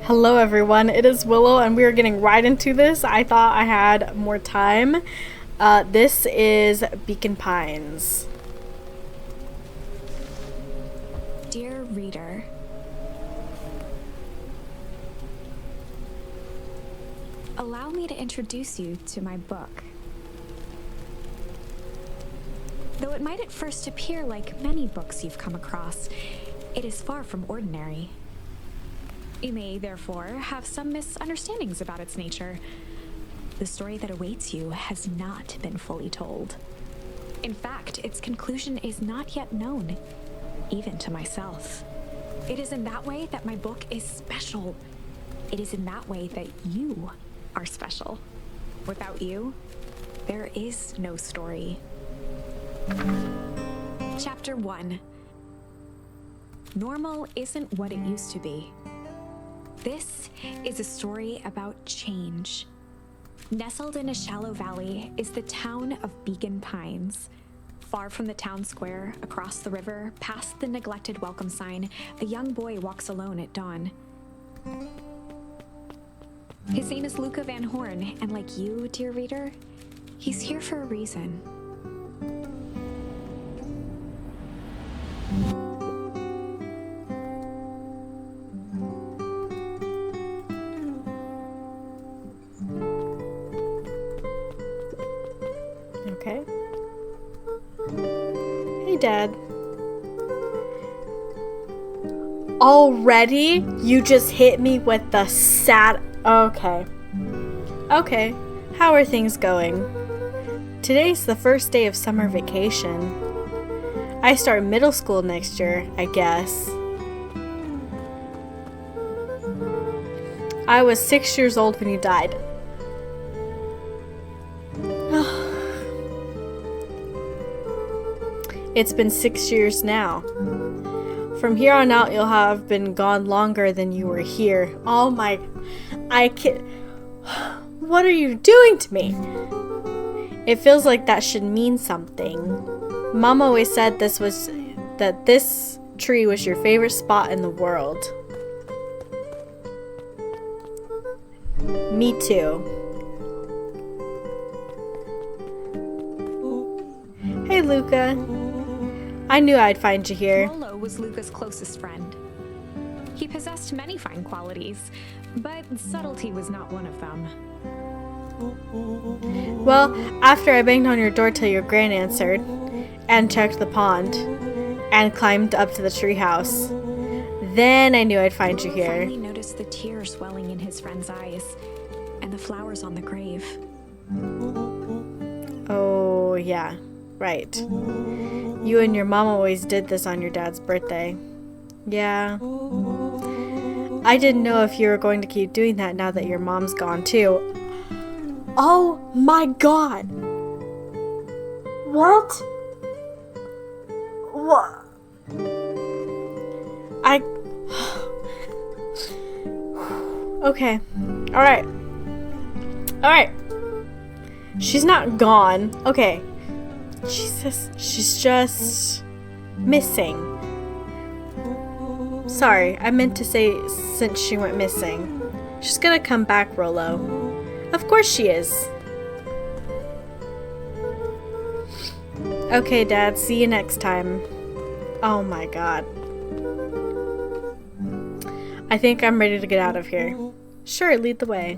Hello everyone, it is Willow and we are getting right into this. I thought I had more time. This is Beacon Pines. Dear reader, allow me to introduce you to my book. Though it might at first appear like many books you've come across, it is far from ordinary. You may, therefore, have some misunderstandings about its nature. The story that awaits you has not been fully told. In fact, its conclusion is not yet known, even to myself. It is in that way that my book is special. It is in that way that you are special. Without you, there is no story. Chapter 1. Normal isn't what it used to be. This is a story about change. Nestled in a shallow valley is the town of Beacon Pines. Far from the town square, across the river, past the neglected welcome sign, a young boy walks alone at dawn. His name is Luka Van Horn, and like you, dear reader, he's here for a reason. Okay. Hey, Dad. Already? You just hit me with the sad... Okay. Okay. How are things going? Today's the first day of summer vacation. I start middle school next year, I guess. I was 6 years old when you died. It's been 6 years now. From here on out, you'll have been gone longer than you were here. Oh my... I can't... What are you doing to me? It feels like that should mean something. Mom always said that this tree was your favorite spot in the world. Me too. Hey, Luka. I knew I'd find you here. Rolo was Luka's closest friend. He possessed many fine qualities, but subtlety was not one of them. Well, after I banged on your door till your gran answered, and checked the pond, and climbed up to the treehouse, then I knew I'd find you I here. finally noticed the tears welling in his friend's eyes, and the flowers on the grave. Oh, yeah. Right. You and your mom always did this on your dad's birthday. Yeah. I didn't know if you were going to keep doing that now that your mom's gone too. Oh my god! What? What? Okay. Alright. Alright. She's not gone. Okay. Jesus, she's just missing. Sorry, I meant to say since she went missing. She's gonna come back, Rolo. Of course she is. Okay, Dad, see you next time. Oh my god. I think I'm ready to get out of here. Sure, lead the way.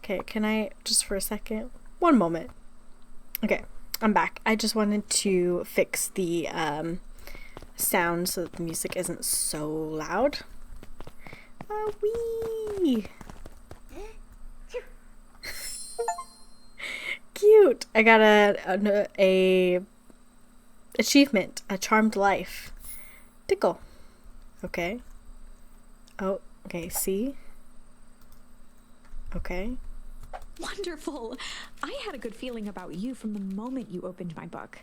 Okay, can I just for a second? One moment. Okay, I'm back. I just wanted to fix the sound so that the music isn't so loud. Wee! Cute! I got a achievement, a charmed life. Tickle. Okay. Oh, okay, see? Okay. Wonderful! I had a good feeling about you from the moment you opened my book.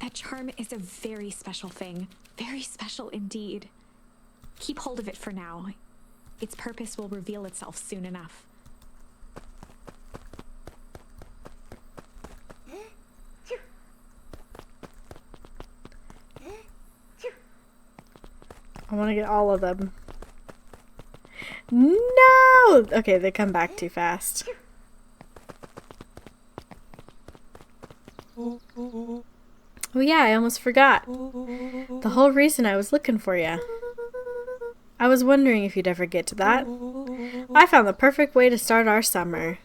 That charm is a very special thing. Very special indeed. Keep hold of it for now. Its purpose will reveal itself soon enough. I want to get all of them. No! Okay, they come back too fast. Oh yeah, I almost forgot. The whole reason I was looking for you. I was wondering if you'd ever get to that. I found the perfect way to start our summer.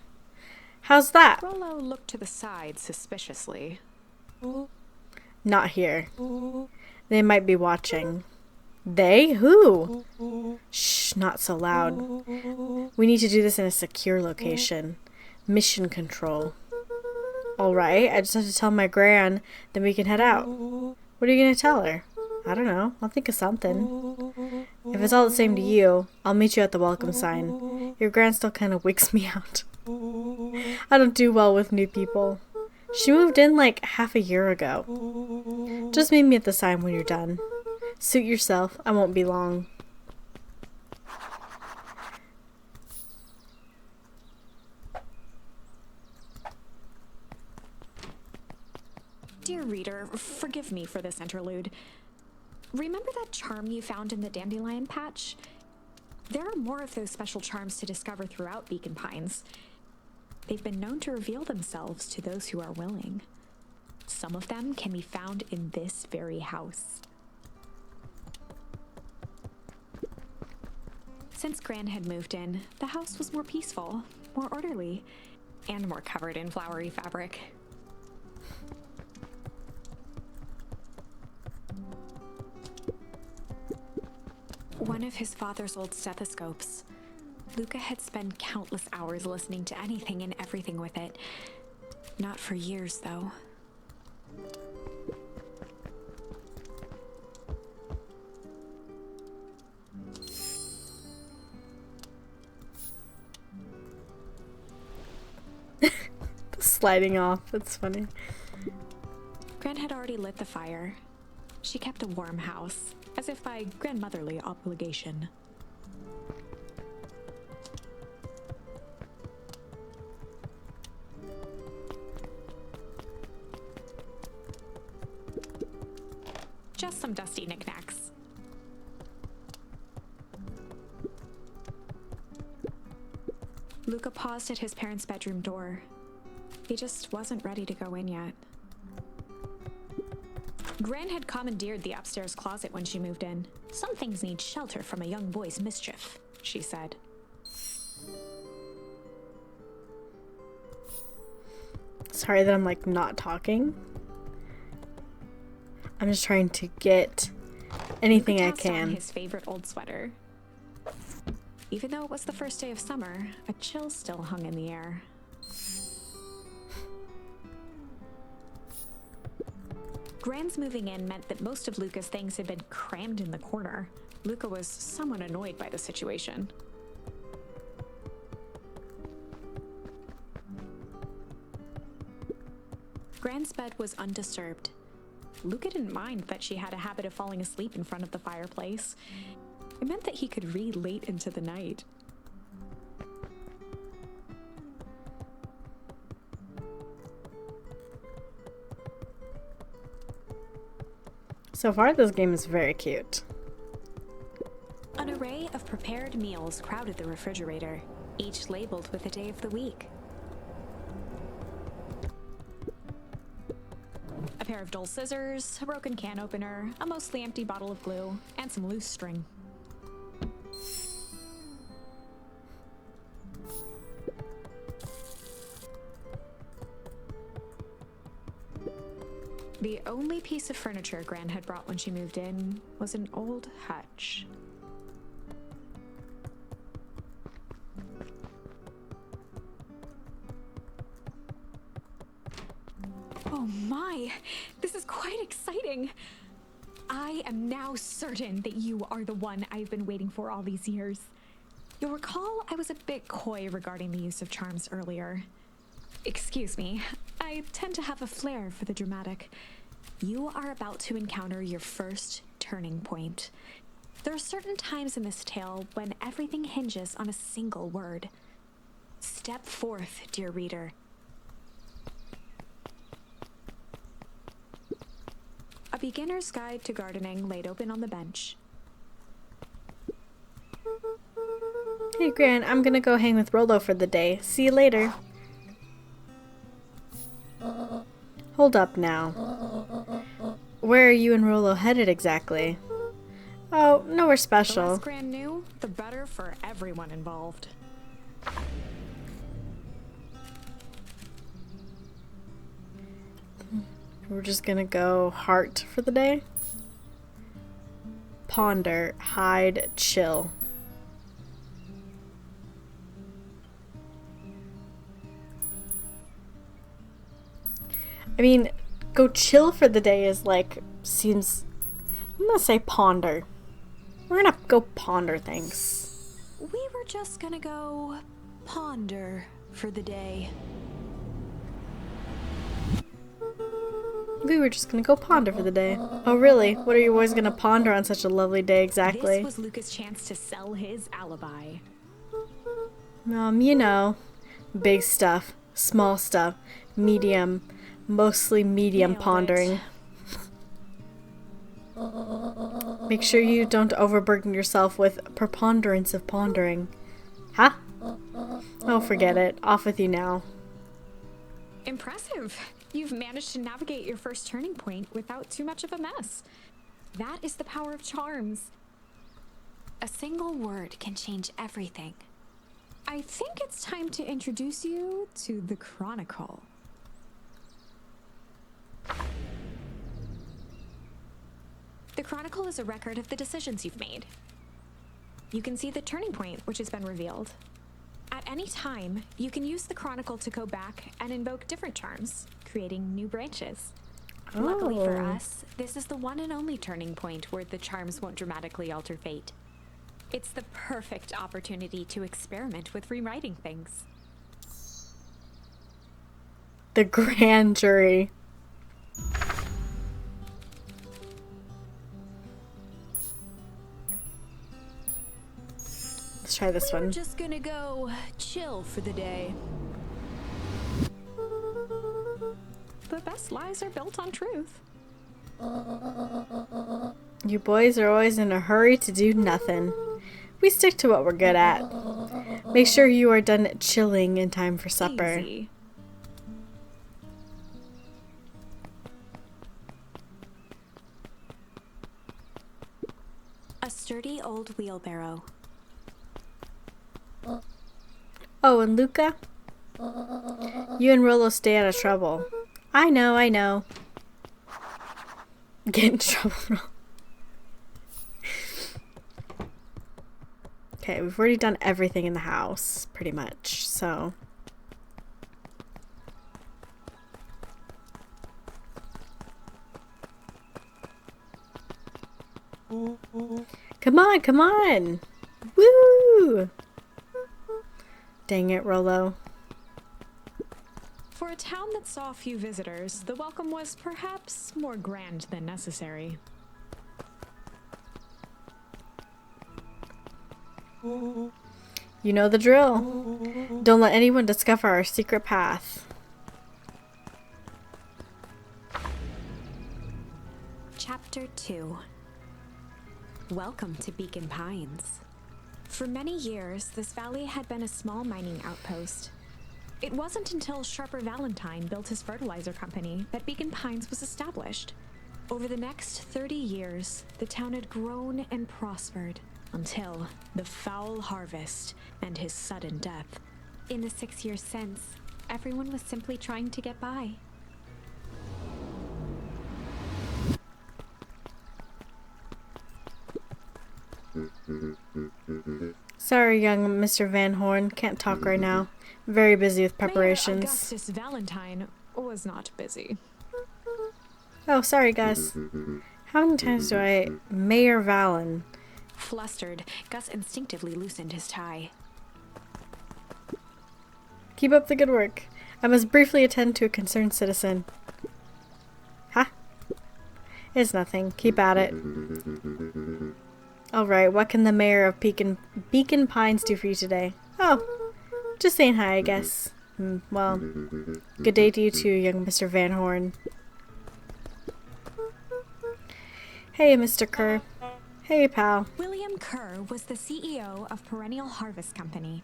How's that? Rollo looked to the side suspiciously. Not here. They might be watching. They? Who? Shh, not so loud. We need to do this in a secure location. Mission control. Alright, I just have to tell my gran, then we can head out. What are you going to tell her? I don't know. I'll think of something. If it's all the same to you, I'll meet you at the welcome sign. Your gran still kind of wigs me out. I don't do well with new people. She moved in like half a year ago. Just meet me at the sign when you're done. Suit yourself. I won't be long. Dear reader, forgive me for this interlude. Remember that charm you found in the dandelion patch? There are more of those special charms to discover throughout Beacon Pines. They've been known to reveal themselves to those who are willing. Some of them can be found in this very house. Since Gran had moved in, the house was more peaceful, more orderly, and more covered in flowery fabric. One of his father's old stethoscopes. Luka had spent countless hours listening to anything and everything with it. Not for years, though. Sliding off. That's funny. Gran had already lit the fire. She kept a warm house, as if by grandmotherly obligation. Just some dusty knickknacks. Luka paused at his parents' bedroom door. He just wasn't ready to go in yet. Gran had commandeered the upstairs closet when she moved in. Some things need shelter from a young boy's mischief, she said. Sorry that I'm like not talking. I'm just trying to get anything I can. On his favorite old sweater. Even though it was the first day of summer, a chill still hung in the air. Gran's moving in meant that most of Luka's things had been crammed in the corner. Luka was somewhat annoyed by the situation. Gran's bed was undisturbed. Luka didn't mind that she had a habit of falling asleep in front of the fireplace. It meant that he could read late into the night. So far, this game is very cute. An array of prepared meals crowded the refrigerator, each labeled with a day of the week. A pair of dull scissors, a broken can opener, a mostly empty bottle of glue, and some loose string. The only piece of furniture Gran had brought when she moved in was an old hutch. Oh my, this is quite exciting. I am now certain that you are the one I've been waiting for all these years. You'll recall I was a bit coy regarding the use of charms earlier. Excuse me, I tend to have a flair for the dramatic. You are about to encounter your first turning point. There are certain times in this tale when everything hinges on a single word. Step forth, dear reader. A beginner's guide to gardening laid open on the bench. Hey, Gran, I'm gonna go hang with Rolo for the day. See you later. Hold up now. Where are you and Rolo headed exactly? Oh, nowhere The special. less Gran knew, the better for everyone involved. We're just gonna go heart for the day. Ponder, hide, chill. I mean, go chill for the day is like, seems, I'm gonna say ponder. We're gonna go ponder things. We were just gonna go ponder for the day. We were just gonna go ponder for the day. Oh really? What are you boys gonna ponder on such a lovely day exactly? This was Luka's chance to sell his alibi. You know, big stuff, small stuff, medium, mostly medium Nailed pondering. Make sure you don't overburden yourself with preponderance of pondering. Huh? Oh, forget it. Off with you now. Impressive. You've managed to navigate your first turning point without too much of a mess. That is the power of charms. A single word can change everything. I think it's time to introduce you to the Chronicle. The Chronicle is a record of the decisions you've made. You can see the turning point which has been revealed. At any time, you can use the Chronicle to go back and invoke different charms, creating new branches. Oh. Luckily for us, this is the one and only turning point where the charms won't dramatically alter fate. It's the perfect opportunity to experiment with rewriting things. The grand jury. Let's try this We're one. just gonna go chill for the day. The best lies are built on truth. You boys are always in a hurry to do nothing. We stick to what we're good at. Make sure you are done chilling in time for supper. Easy. A sturdy old wheelbarrow. Oh, and Luka? You and Rolo stay out of trouble. I know. Get in trouble. Okay, we've already done everything in the house, pretty much, so. Come on! Woo! Dang it, Rolo. For a town that saw few visitors, the welcome was perhaps more grand than necessary. You know the drill. Don't let anyone discover our secret path. Chapter 2. Welcome to Beacon Pines. For many years, this valley had been a small mining outpost. It wasn't until Sharper Valentine built his fertilizer company that Beacon Pines was established. Over the next 30 years, the town had grown and prospered until the foul harvest and his sudden death. In the 6 years since, everyone was simply trying to get by. Sorry, young Mr. Van Horn. Can't talk right now. Very busy with preparations. Mayor Augustus Valentine was not busy. Oh, sorry, guys. How many times do I... Mayor Valen. Flustered, Gus instinctively loosened his tie. Keep up the good work. I must briefly attend to a concerned citizen. Huh? It's nothing. Keep at it. Alright, what can the mayor of Beacon Pines do for you today? Oh, just saying hi, I guess. Well, good day to you too, young Mr. Van Horn. Hey, Mr. Kerr. Hey, pal. William Kerr was the CEO of Perennial Harvest Company.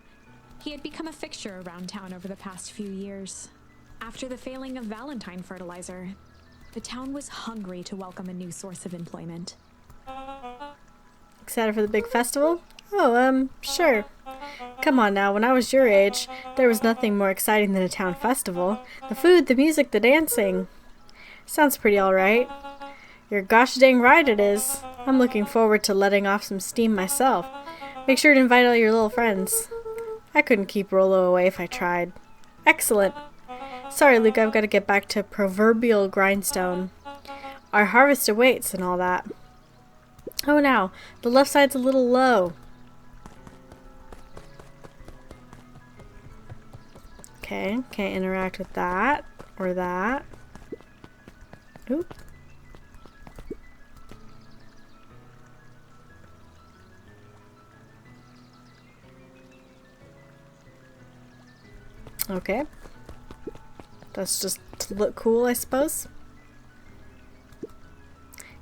He had become a fixture around town over the past few years. After the failing of Valentine fertilizer, the town was hungry to welcome a new source of employment. Excited for the big festival? Oh, sure. Come on now, when I was your age, there was nothing more exciting than a town festival. The food, the music, the dancing. Sounds pretty alright. You're gosh dang right it is. I'm looking forward to letting off some steam myself. Make sure to invite all your little friends. I couldn't keep Rolo away if I tried. Excellent. Sorry, Luka, I've got to get back to proverbial grindstone. Our harvest awaits and all that. Oh, now, the left side's a little low. Okay, can't interact with that or that. Oop. Okay. That's just to look cool, I suppose.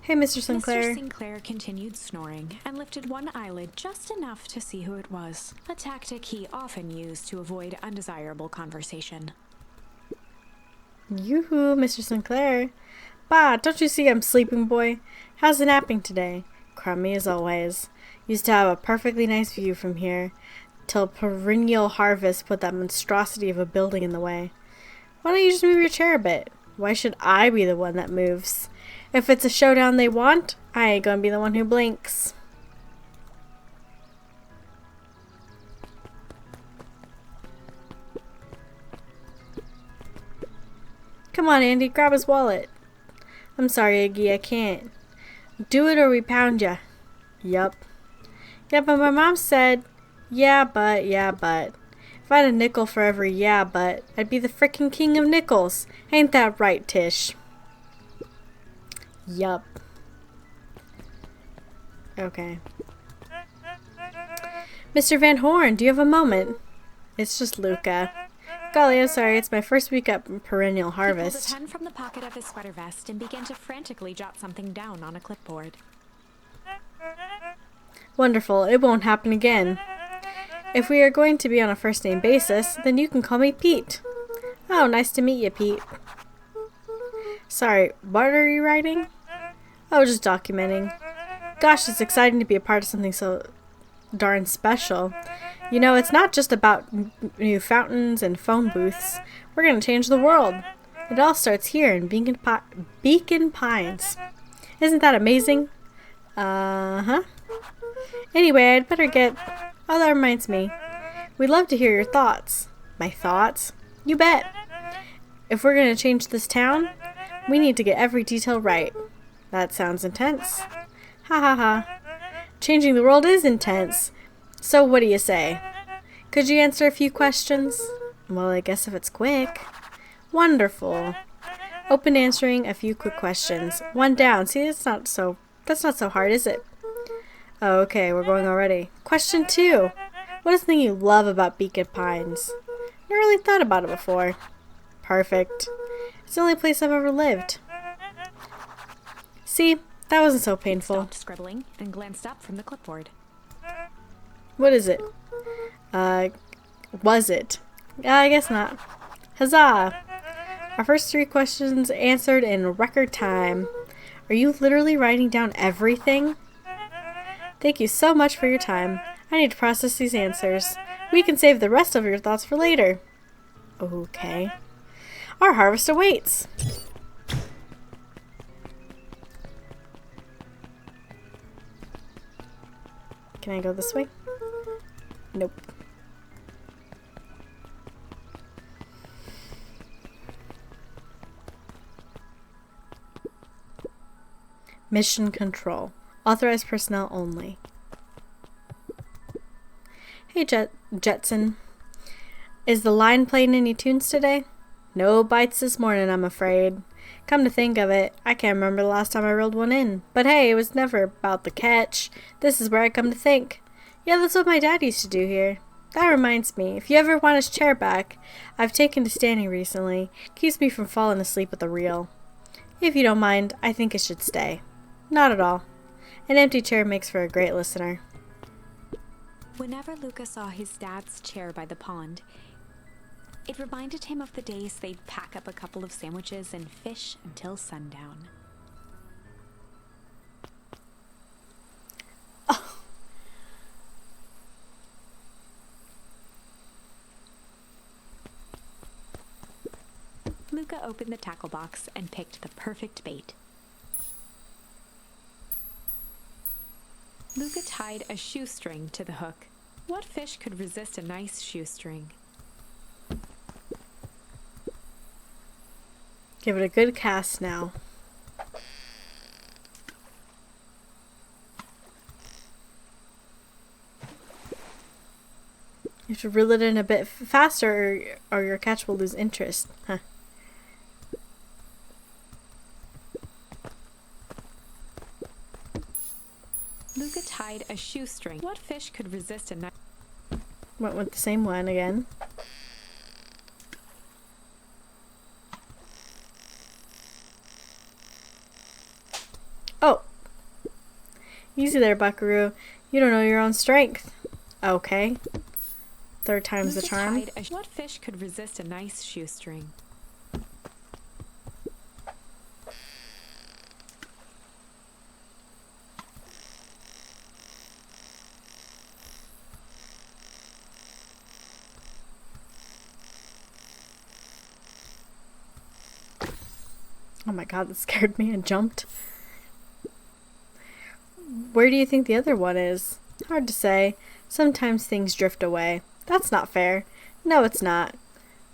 Hey, Mr. Sinclair. Mr. Sinclair continued snoring and lifted one eyelid just enough to see who it was, a tactic he often used to avoid undesirable conversation. Yoo-hoo, Mr. Sinclair. Bah, don't you see I'm sleeping, boy? How's the napping today? Crummy as always. Used to have a perfectly nice view from here, till perennial harvest put that monstrosity of a building in the way. Why don't you just move your chair a bit? Why should I be the one that moves? If it's a showdown they want, I ain't gonna be the one who blinks. Come on, Andy, grab his wallet. I'm sorry, Iggy, I can't. Do it or we pound ya. Yup. Yeah, but my mom said, yeah, but. If I had a nickel for every yeah, but, I'd be the frickin' king of nickels. Ain't that right, Tish? Yup. Okay. Mr. Van Horn, do you have a moment? It's just Luka. Golly, I'm sorry, it's my first week up in Perennial Harvest. He pulled a pen from the pocket of his sweater vest and began to frantically jot something down on a clipboard. Wonderful, it won't happen again. If we are going to be on a first-name basis, then you can call me Pete. Oh, nice to meet you, Pete. Sorry, what are you writing? Oh, just documenting. Gosh, it's exciting to be a part of something so darn special. You know, it's not just about new fountains and phone booths. We're going to change the world. It all starts here in Beacon Pines. Isn't that amazing? Uh-huh. Anyway, I'd better get... Oh, that reminds me. We'd love to hear your thoughts. My thoughts? You bet. If we're going to change this town, we need to get every detail right. That sounds intense. Ha ha ha. Changing the world is intense. So what do you say? Could you answer a few questions? Well, I guess if it's quick. Wonderful. Open answering a few quick questions. One down. See, that's not so hard, is it? Oh, okay, we're going already. Question 2. What is the thing you love about Beacon Pines? Never really thought about it before. Perfect. It's the only place I've ever lived. See, that wasn't so painful. He stopped scribbling and glanced up from the clipboard. What is it? Was it? I guess not. Huzzah! Our first 3 questions answered in record time. Are you literally writing down everything? Thank you so much for your time. I need to process these answers. We can save the rest of your thoughts for later. Okay. Our harvest awaits. Can I go this way? Nope. Mission control. Authorized personnel only. Hey, Jetson. Is the line playing any tunes today? No bites this morning, I'm afraid. Come to think of it, I can't remember the last time I reeled one in. But hey, it was never about the catch. This is where I come to think. Yeah, that's what my dad used to do here. That reminds me, if you ever want his chair back, I've taken to standing recently. Keeps me from falling asleep at the reel. If you don't mind, I think it should stay. Not at all. An empty chair makes for a great listener. Whenever Luka saw his dad's chair by the pond, it reminded him of the days they'd pack up a couple of sandwiches and fish until sundown. Oh. Luka opened the tackle box and picked the perfect bait. Luka tied a shoestring to the hook. What fish could resist a nice shoestring? Give it a good cast now. You have to reel it in a bit faster or your catch will lose interest. Huh. Luka tied a shoestring. What fish could resist a nice... Went with the same one again. Oh. Easy there, buckaroo. You don't know your own strength. Okay. Third time's the Luka charm. tied a... What fish could resist a nice shoestring? Oh my god, that scared me and jumped. Where do you think the other one is? Hard to say. Sometimes things drift away. That's not fair. No, it's not.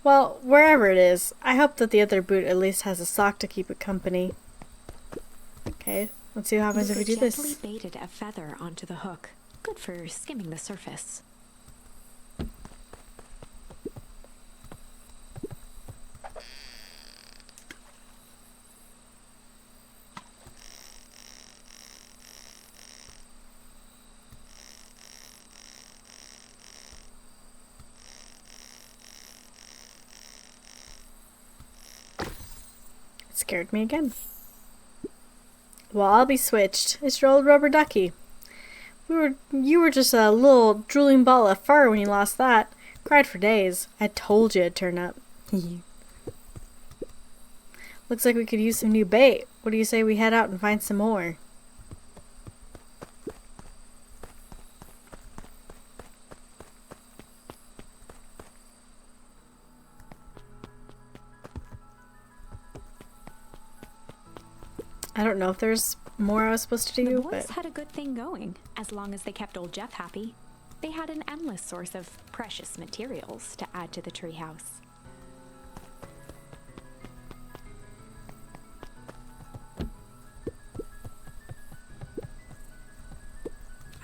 Well, wherever it is, I hope that the other boot at least has a sock to keep it company. Okay, let's see what happens if we do Luka this. gently baited a feather onto the hook. Good for skimming the surface. Scared me again. Well, I'll be switched. It's your old rubber ducky. You were just a little drooling ball of fur when you lost that. Cried for days. I told you it'd turn up. Looks like we could use some new bait. What do you say we head out and find some more? I don't know if there's more I was supposed to do, The boys but had a good thing going, as long as they kept old Jeff happy. They had an endless source of precious materials to add to the treehouse.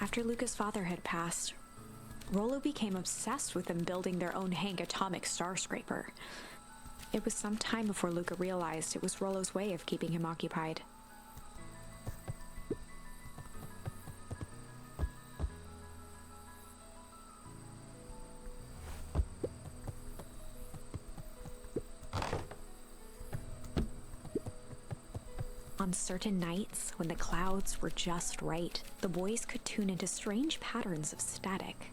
After Luka's father had passed, Rollo became obsessed with them building their own Hank atomic star scraper. It was some time before Luka realized it was Rollo's way of keeping him occupied. On certain nights, when the clouds were just right, the boys could tune into strange patterns of static.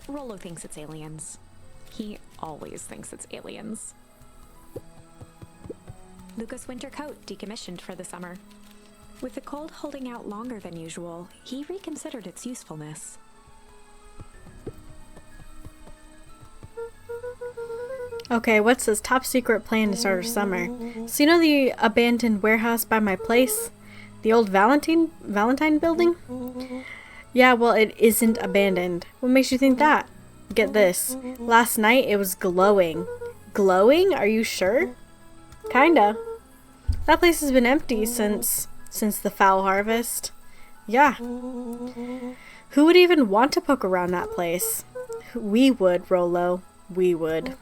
Rollo thinks it's aliens. He always thinks it's aliens. Luka's winter coat decommissioned for the summer. With the cold holding out longer than usual, he reconsidered its usefulness. okay, what's this top secret plan to start our summer? So you know the abandoned warehouse by my place? The old Valentine building? Yeah, well, it isn't abandoned. What makes you think that? Get this. Last night it was glowing. Glowing? Are you sure? Kinda. That place has been empty since the foul harvest. Yeah. Who would even want to poke around that place? We would, Rollo. We would.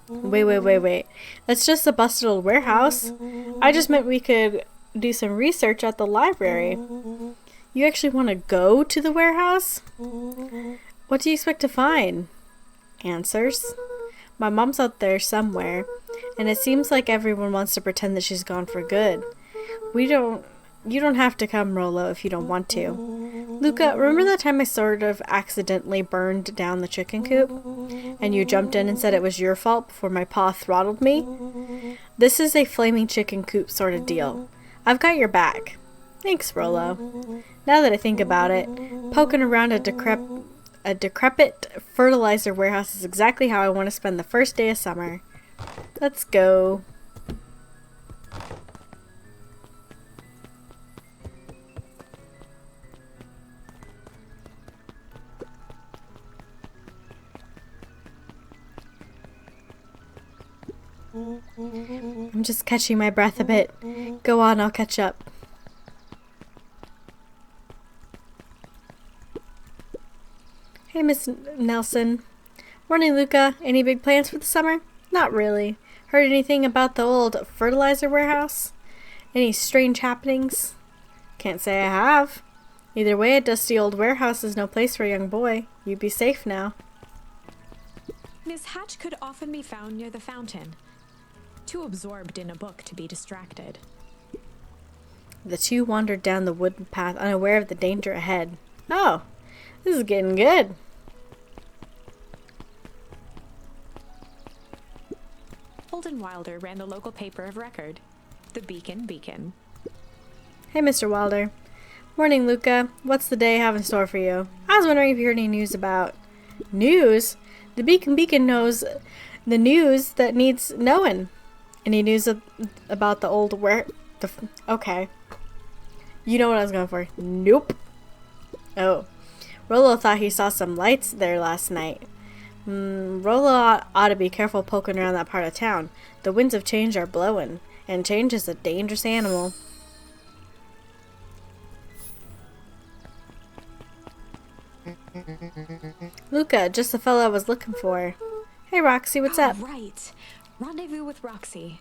Wait. That's just a busted old warehouse. I just meant we could do some research at the library. You actually want to go to the warehouse? What do you expect to find? Answers. My mom's out there somewhere, and it seems like everyone wants to pretend that she's gone for good. We don't You don't have to come, Rolo, if you don't want to. Luka, remember that time I sort of accidentally burned down the chicken coop? And you jumped in and said it was your fault before my paw throttled me? This is a flaming chicken coop sort of deal. I've got your back. Thanks, Rolo. Now that I think about it, poking around a decrepit fertilizer warehouse is exactly how I want to spend the first day of summer. Let's go. I'm just catching my breath a bit. Go on, I'll catch up. Hey, Miss Nelson. Morning, Luka. Any big plans for the summer? Not really. Heard anything about the old fertilizer warehouse? Any strange happenings? Can't say I have. Either way, a dusty old warehouse is no place for a young boy. You'd be safe now. Miss Hatch could often be found near the fountain, too absorbed in a book to be distracted. The two wandered down the wooden path, unaware of the danger ahead. Oh, this is getting good. Holden Wilder ran the local paper of record, the Beacon. Hey, Mr. Wilder. Morning, Luka. What's the day have in store for you? I was wondering if you heard any news about... News? The Beacon knows the news that needs knowing. Any news about the old okay. You know what I was going for. Nope. Oh. Rolo thought he saw some lights there last night. Rolo ought to be careful poking around that part of town. The winds of change are blowing, and change is a dangerous animal. Luka, just the fellow I was looking for. Hey, Roxy, what's up? Right. Rendezvous with Roxy.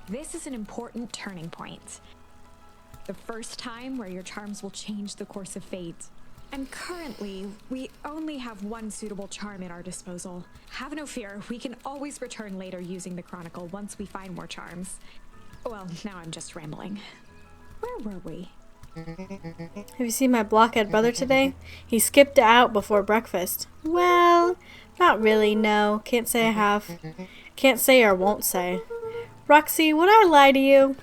This is an important turning point. The first time where your charms will change the course of fate. And currently, we only have one suitable charm at our disposal. Have no fear, we can always return later using the Chronicle once we find more charms. Well, now I'm just rambling. Where were we? Have you seen my blockhead brother today? He skipped out before breakfast. Well, not really, no. Can't say I have. Can't say or won't say. Roxy, would I lie to you?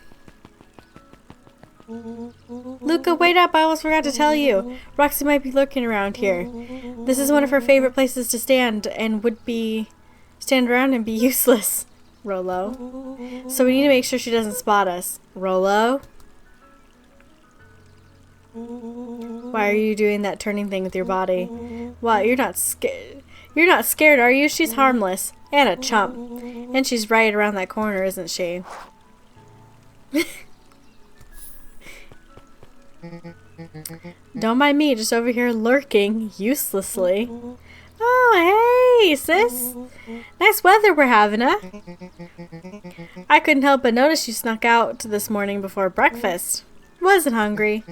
Luka, wait up, I almost forgot to tell you. Roxy might be lurking around here. This is one of her favorite places to stand and would be... stand around and be useless. Rolo. So we need to make sure she doesn't spot us. Rolo? Why are you doing that turning thing with your body? What, you're not scared? You're not scared, are you? She's harmless. And a chump. And she's right around that corner, isn't she? Don't mind me, just over here lurking uselessly. Oh, hey, sis. Nice weather we're having, huh? I couldn't help but notice you snuck out this morning before breakfast. Wasn't hungry.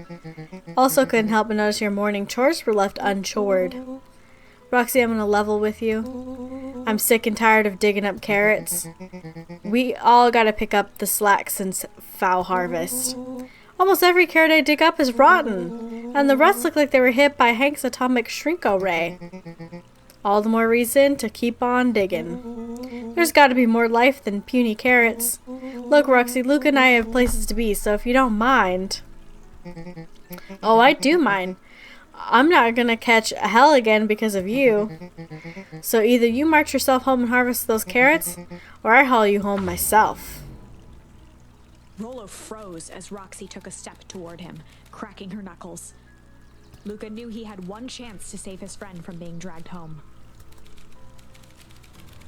Also couldn't help but notice your morning chores were left unchored. Roxy, I'm gonna level with you. I'm sick and tired of digging up carrots. We all gotta pick up the slack since foul harvest. Almost every carrot I dig up is rotten, and the rest look like they were hit by Hank's atomic shrinko ray. All the more reason to keep on digging. There's gotta be more life than puny carrots. Look, Roxy, Luka and I have places to be, so if you don't mind... Oh, I do mind. I'm not gonna catch hell again because of you. So either you march yourself home and harvest those carrots, or I haul you home myself. Rolo froze as Roxy took a step toward him, cracking her knuckles. Luka knew he had one chance to save his friend from being dragged home.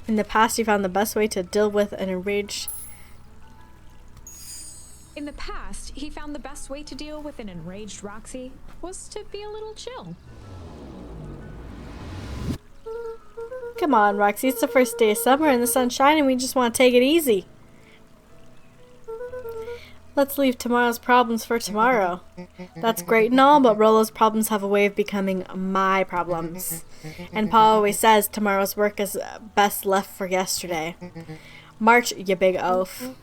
In the past, he found the best way to deal with an enraged... In the past, he found the best way to deal with an enraged Roxy was to be a little chill. Come on, Roxy, it's the first day of summer and the sun's shining. We just want to take it easy. Let's leave tomorrow's problems for tomorrow. That's great and all, but Rolo's problems have a way of becoming my problems. And Pa always says tomorrow's work is best left for yesterday. March, you big oaf.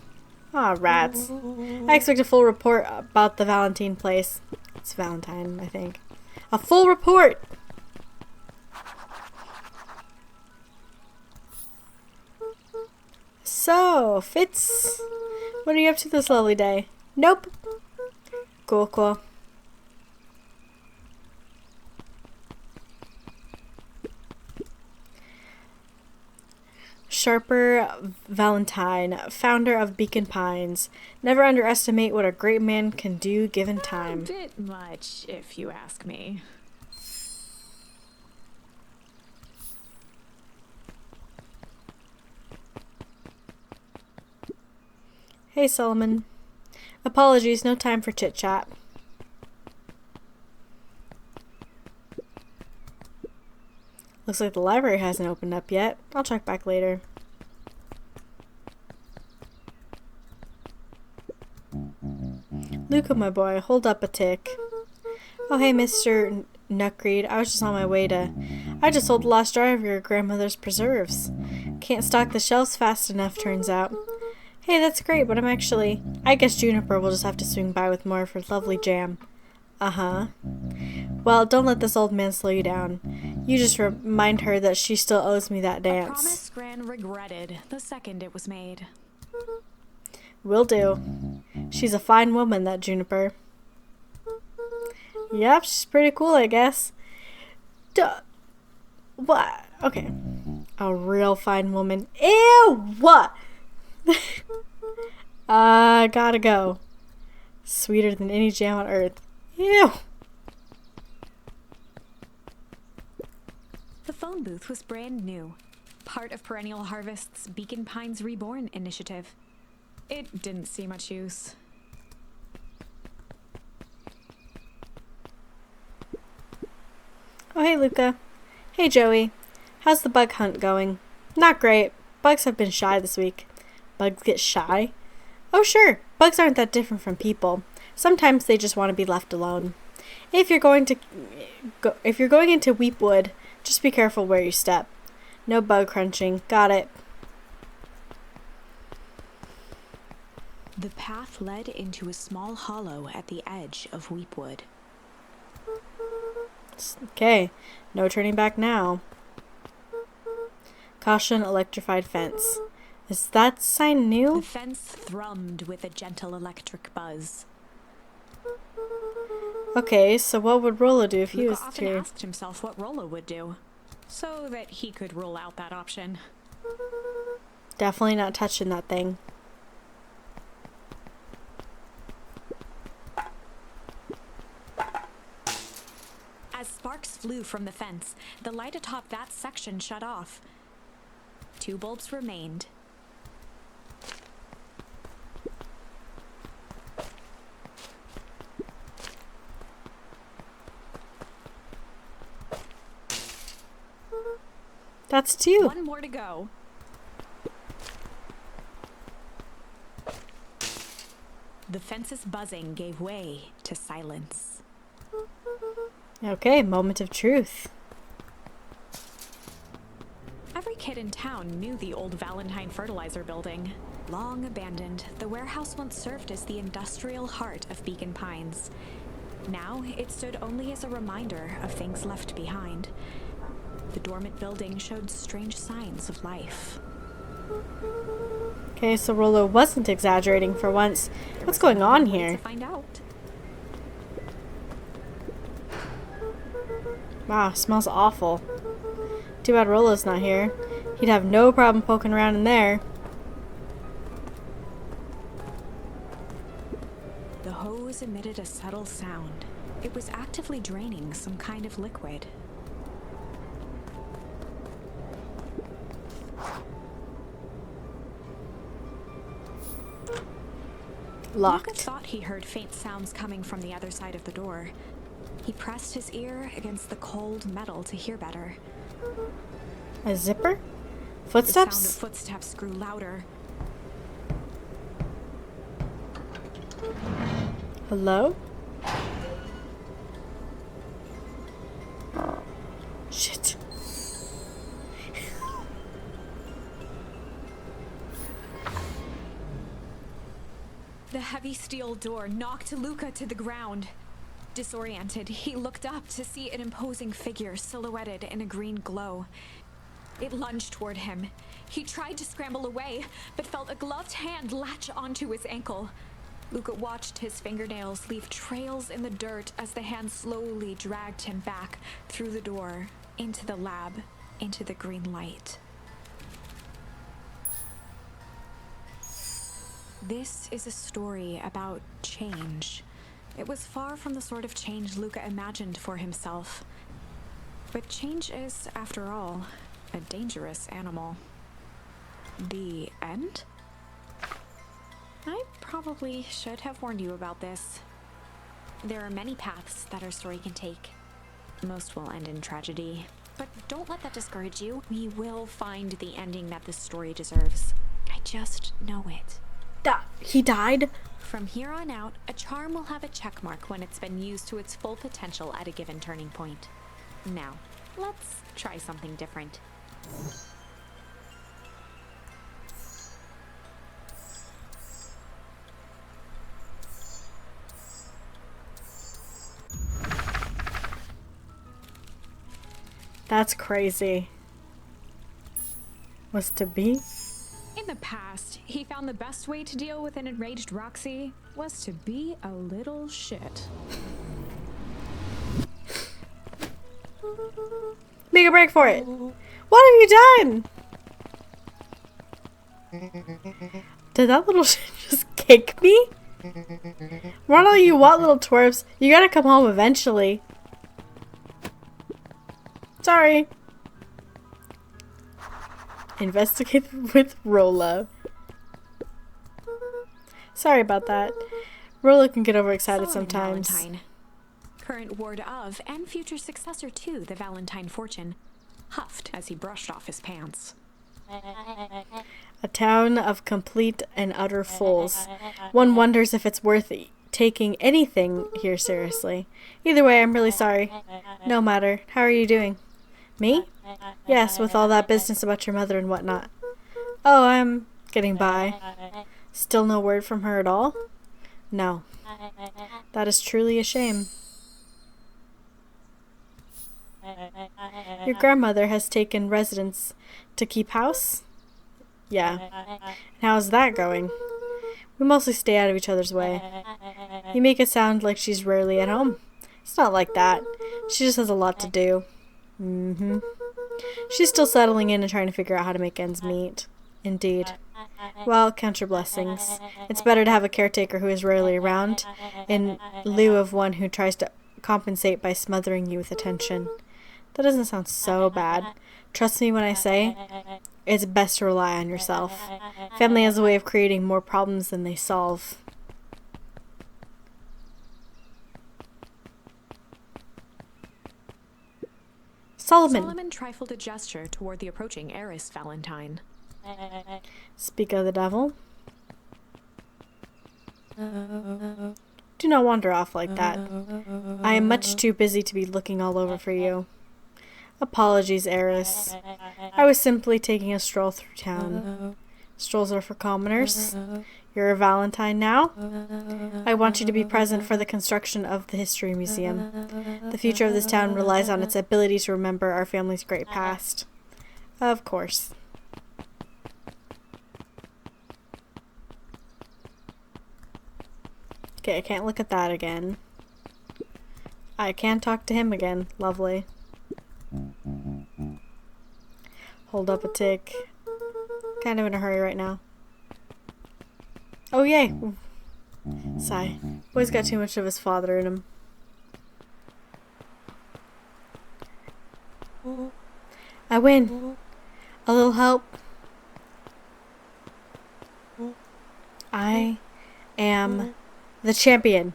Aw, rats. I expect a full report about the Valentine place. It's Valentine, I think. A full report! So, Fitz, what are you up to this lovely day? Nope. Cool, cool. Sharper Valentine, founder of Beacon Pines. Never underestimate what a great man can do given time. A bit much, if you ask me. Hey, Solomon. Apologies, no time for chit-chat. Looks like the library hasn't opened up yet. I'll check back later. Luka, my boy, hold up a tick. Oh, hey, Mr. Nuckreed. I was just on my way to... I just sold the last jar of your grandmother's preserves. Can't stock the shelves fast enough, turns out. Hey, that's great, but I'm actually... I guess Juniper will just have to swing by with more of her lovely jam. Uh-huh. Well, don't let this old man slow you down. You just remind her that she still owes me that dance. A promise Gran regretted the second it was made. Will do. She's a fine woman, that Juniper. Yep, she's pretty cool, I guess. Duh. What? Okay. A real fine woman. Ew! What? Gotta go. Sweeter than any jam on earth. Ew! The phone booth was brand new, part of Perennial Harvest's Beacon Pines Reborn initiative. It didn't see much use. Oh, hey, Luka. Hey, Joey. How's the bug hunt going? Not great. Bugs have been shy this week. Bugs get shy? Oh, sure. Bugs aren't that different from people. Sometimes they just want to be left alone. If you're going into Weepwood, just be careful where you step. No bug crunching. Got it. The path led into a small hollow at the edge of Weepwood. Okay. No turning back now. Caution, electrified fence. Is that sign new? The fence thrummed with a gentle electric buzz. Okay, so what would Rollo do if he Luka was often here? asked himself what Rollo would do, so that he could rule out that option. Definitely not touching that thing. As sparks flew from the fence, the light atop that section shut off. 2 bulbs remained. That's 2. 1 more to go. The fence's buzzing gave way to silence. Okay, moment of truth. Every kid in town knew the old Valentine fertilizer building. Long abandoned, the warehouse once served as the industrial heart of Beacon Pines. Now, it stood only as a reminder of things left behind. The dormant building showed strange signs of life. Okay, so Rollo wasn't exaggerating for once. What's going on here? To find out. Wow, smells awful. Too bad Rollo's not here. He'd have no problem poking around in there. The hose emitted a subtle sound. It was actively draining some kind of liquid. Locked. Luka thought he heard faint sounds coming from the other side of the door. He pressed his ear against the cold metal to hear better. A zipper? The Footsteps? sound of footsteps grew louder. Hello? Shit. heavy steel door knocked Luka to the ground. Disoriented, he looked up to see an imposing figure silhouetted in a green glow. It lunged toward him. He tried to scramble away, but felt a gloved hand latch onto his ankle. Luka watched his fingernails leave trails in the dirt as the hand slowly dragged him back through the door, into the lab, into the green light. This is a story about change. It was far from the sort of change Luka imagined for himself. But change is, after all, a dangerous animal. The end? I probably should have warned you about this. There are many paths that our story can take. Most will end in tragedy. But don't let that discourage you. We will find the ending that this story deserves. I just know it. He died? From here on out, a charm will have a check mark when it's been used to its full potential at a given turning point. Now, let's try something different. That's crazy. Was to be? In the past, he found the best way to deal with an enraged Roxy was to be a little shit. Make a break for it. What have you done? Did that little shit just kick me? Run all you want, little twerps. You gotta come home eventually. Sorry. Investigate with Rolla. Sorry about that. Rolla can get overexcited sometimes. Valentine, current ward of and future successor to the Valentine fortune, huffed as he brushed off his pants. A town of complete and utter fools. One wonders if it's worth taking anything here seriously. Either way, I'm really sorry. No matter. How are you doing? Me? Yes, with all that business about your mother and whatnot. Oh, I'm getting by. Still no word from her at all? No. That is truly a shame. Your grandmother has taken residence to keep house? Yeah. And how's that going? We mostly stay out of each other's way. You make it sound like she's rarely at home. It's not like that. She just has a lot to do. She's still settling in and trying to figure out how to make ends meet. Indeed. Well, count your blessings. It's better to have a caretaker who is rarely around, in lieu of one who tries to compensate by smothering you with attention. That doesn't sound so bad. Trust me when I say, it's best to rely on yourself. Family has a way of creating more problems than they solve. Solomon trifled a gesture toward the approaching heiress Valentine. Speak of the devil. Do not wander off like that. I am much too busy to be looking all over for you. Apologies, heiress. I was simply taking a stroll through town. Strolls are for commoners. You're a Valentine now? I want you to be present for the construction of the History Museum. The future of this town relies on its ability to remember our family's great past. Of course. Okay, I can't look at that again. I can talk to him again. Lovely. Hold up a tick. Kind of in a hurry right now. Oh, yay. Sigh. Boy's got too much of his father in him. I win. A little help. I am the champion.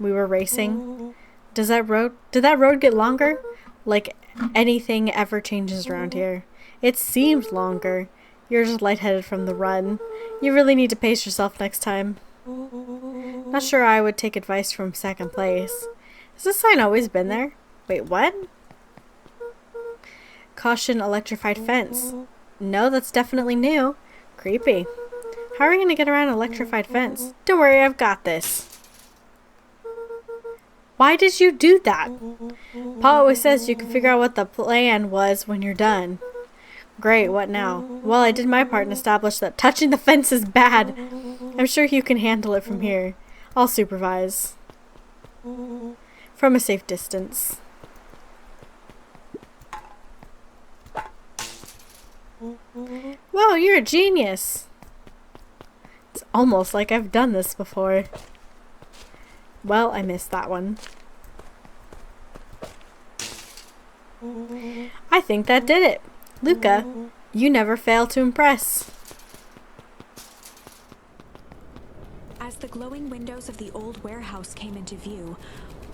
We were racing. Did that road get longer? Like anything ever changes around here. It seemed longer. You're just lightheaded from the run. You really need to pace yourself next time. Not sure I would take advice from second place. Has this sign always been there? Wait, what? Caution, electrified fence. No, that's definitely new. Creepy. How are we going to get around an electrified fence? Don't worry, I've got this. Why did you do that? Pa always says you can figure out what the plan was when you're done. Great, what now? Well, I did my part and established that touching the fence is bad. I'm sure you can handle it from here. I'll supervise. From a safe distance. Whoa, you're a genius. It's almost like I've done this before. Well, I missed that one. I think that did it. Luka, you never fail to impress. As the glowing windows of the old warehouse came into view,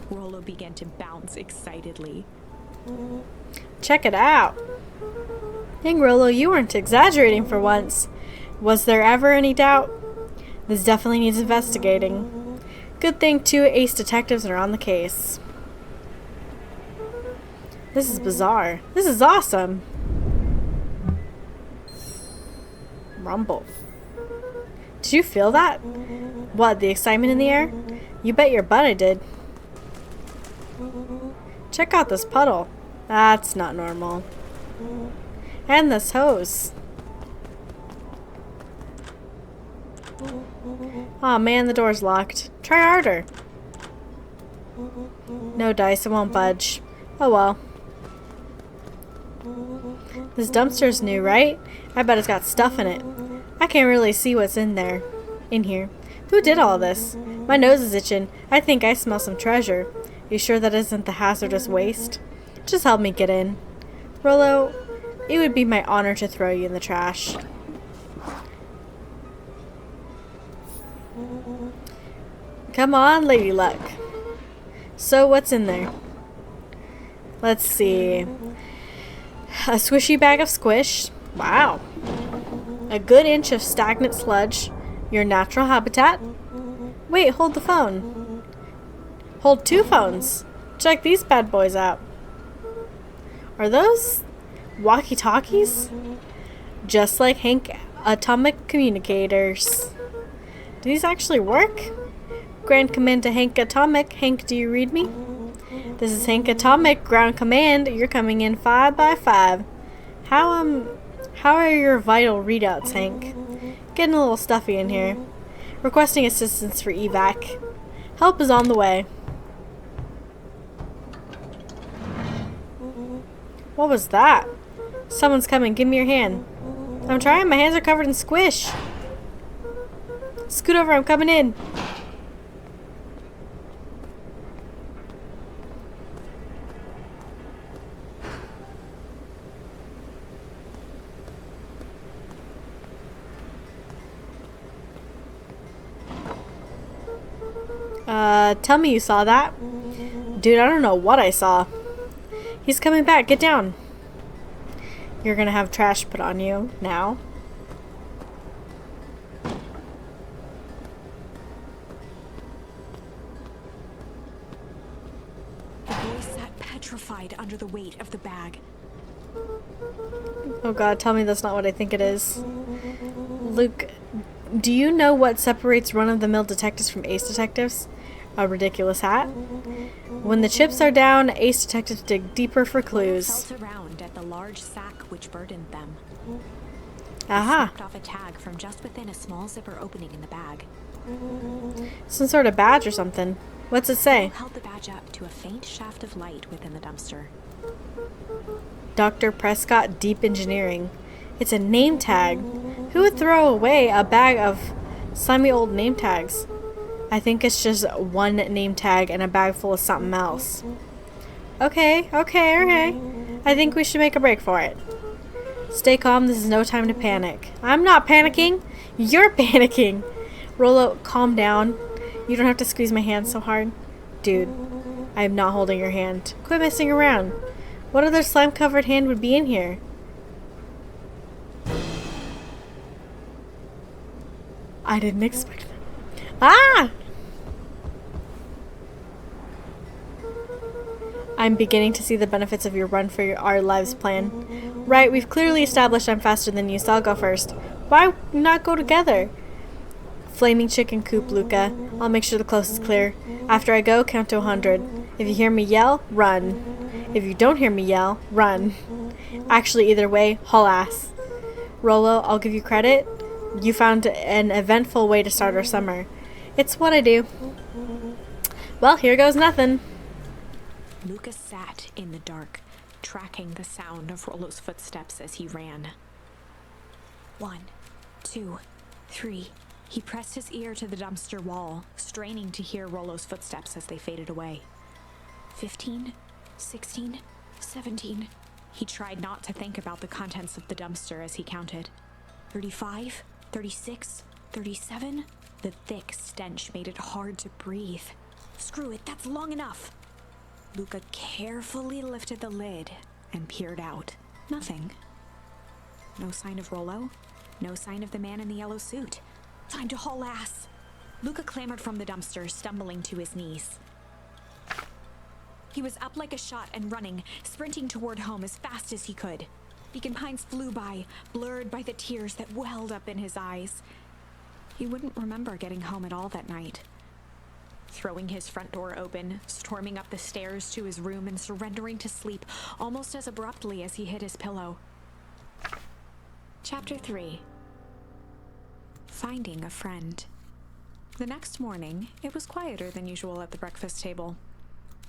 Rollo began to bounce excitedly. Check it out. Dang, Rollo, you weren't exaggerating for once. Was there ever any doubt? This definitely needs investigating. Good thing 2 ace detectives are on the case. This is bizarre. This is awesome. Rumble. Did you feel that? What, the excitement in the air? You bet your butt I did. Check out this puddle. That's not normal. And this hose. Aw, man, the door's locked. Try harder. No dice, it won't budge. Oh well. This dumpster's new, right? I bet it's got stuff in it. I can't really see what's in here. Who did all this? My nose is itching. I think I smell some treasure. You sure that isn't the hazardous waste? Just help me get in. Rollo, it would be my honor to throw you in the trash. Come on, Lady Luck. So, what's in there? Let's see. A swishy bag of squish. Wow. A good inch of stagnant sludge. Your natural habitat. Wait, hold the phone. Hold 2 phones. Check these bad boys out. Are those walkie-talkies? Just like Hank atomic communicators. Do these actually work? Ground command to Hank Atomic. Hank, do you read me? This is Hank Atomic. Ground command. You're coming in 5 by 5. How are your vital readouts, Hank? Getting a little stuffy in here. Requesting assistance for evac. Help is on the way. What was that? Someone's coming. Give me your hand. I'm trying. My hands are covered in squish. Scoot over. I'm coming in. Tell me you saw that. Dude, I don't know what I saw. He's coming back. Get down. You're gonna have trash put on you now. The boy sat petrified under the weight of the bag. Oh god, tell me that's not what I think it is. Luke, do you know what separates run-of-the-mill detectives from ace detectives? A ridiculous hat? When the chips are down, ace detectives dig deeper for clues. Felt around at the large sack which burdened them. Aha! Snapped off a tag from just within a small zipper opening in the bag. Some sort of badge or something. What's it say? Held the badge up to a faint shaft of light within the dumpster. Dr. Prescott Deep Engineering. It's a name tag. Who would throw away a bag of slimy old name tags? I think it's just one name tag and a bag full of something else. Okay. I think we should make a break for it. Stay calm, this is no time to panic. I'm not panicking. You're panicking. Rollo, calm down. You don't have to squeeze my hand so hard. Dude, I am not holding your hand. Quit messing around. What other slime-covered hand would be in here? I didn't expect that. Ah! I'm beginning to see the benefits of your run for our lives plan. Right, we've clearly established I'm faster than you, so I'll go first. Why not go together? Flaming chicken coop, Luka. I'll make sure the coast is clear. After I go, count to 100. If you hear me yell, run. If you don't hear me yell, run. Actually, either way, haul ass. Rolo, I'll give you credit. You found an eventful way to start our summer. It's what I do. Well, here goes nothing. Luka sat in the dark, tracking the sound of Rolo's footsteps as he ran. 1, 2, 3. He pressed his ear to the dumpster wall, straining to hear Rolo's footsteps as they faded away. 15, 16, 17. He tried not to think about the contents of the dumpster as he counted. 35, 36, 37. The thick stench made it hard to breathe. Screw it, that's long enough. Luka carefully lifted the lid and peered out. Nothing. No sign of Rolo. No sign of the man in the yellow suit. Time to haul ass. Luka clambered from the dumpster, stumbling to his knees. He was up like a shot and running, sprinting toward home as fast as he could. Beacon Pines flew by, blurred by the tears that welled up in his eyes. He wouldn't remember getting home at all that night. Throwing his front door open, storming up the stairs to his room and surrendering to sleep almost as abruptly as he hit his pillow. Chapter 3. Finding a friend. The next morning, it was quieter than usual at the breakfast table.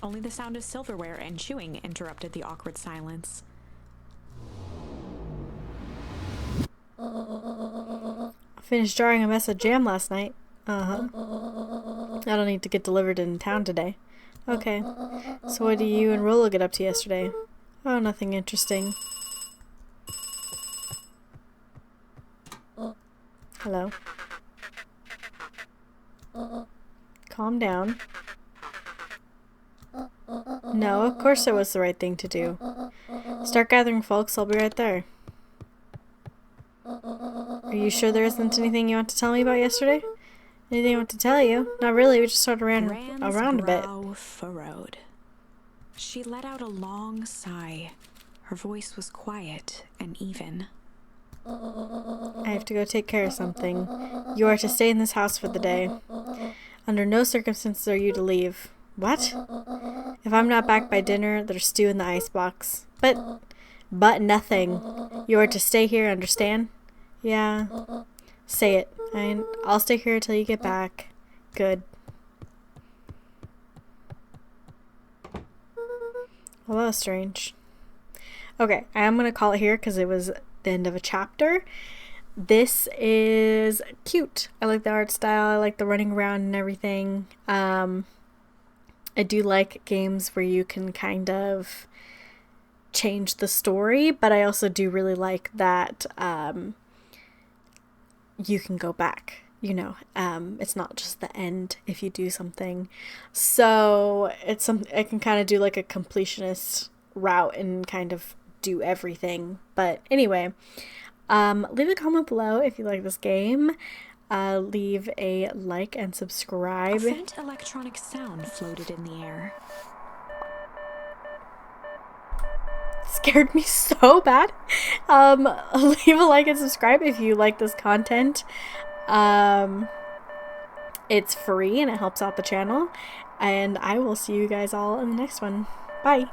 Only the sound of silverware and chewing interrupted the awkward silence. I finished jarring a mess of jam last night. I don't need to get delivered in town today. Okay. So what did you and Rolo get up to yesterday? Oh, nothing interesting. Hello. Calm down. No, of course it was the right thing to do. Start gathering, folks. I'll be right there. Are you sure there isn't anything you want to tell me about yesterday? Anything I want to tell you? Not really. We just sort of ran around a bit. Brow furrowed. She let out a long sigh. Her voice was quiet and even. I have to go take care of something. You are to stay in this house for the day. Under no circumstances are you to leave. What? If I'm not back by dinner, there's stew in the icebox. But nothing. You are to stay here, understand? Yeah. Say it. I'll stay here till you get back. Good. Well, that was strange. Okay, I am going to call it here because it was the end of a chapter. This is cute. I like the art style. I like the running around and everything. I do like games where you can kind of change the story, but I also do really like that you can go back, it's not just the end if you do something. So I can kind of do like a completionist route and kind of do everything. But anyway, leave a comment below if you like this game. Leave a like and subscribe. A faint electronic sound floated in the air. Scared me so bad. Leave a like and subscribe if you like this content. It's free and it helps out the channel. And I will see you guys all in the next one. Bye.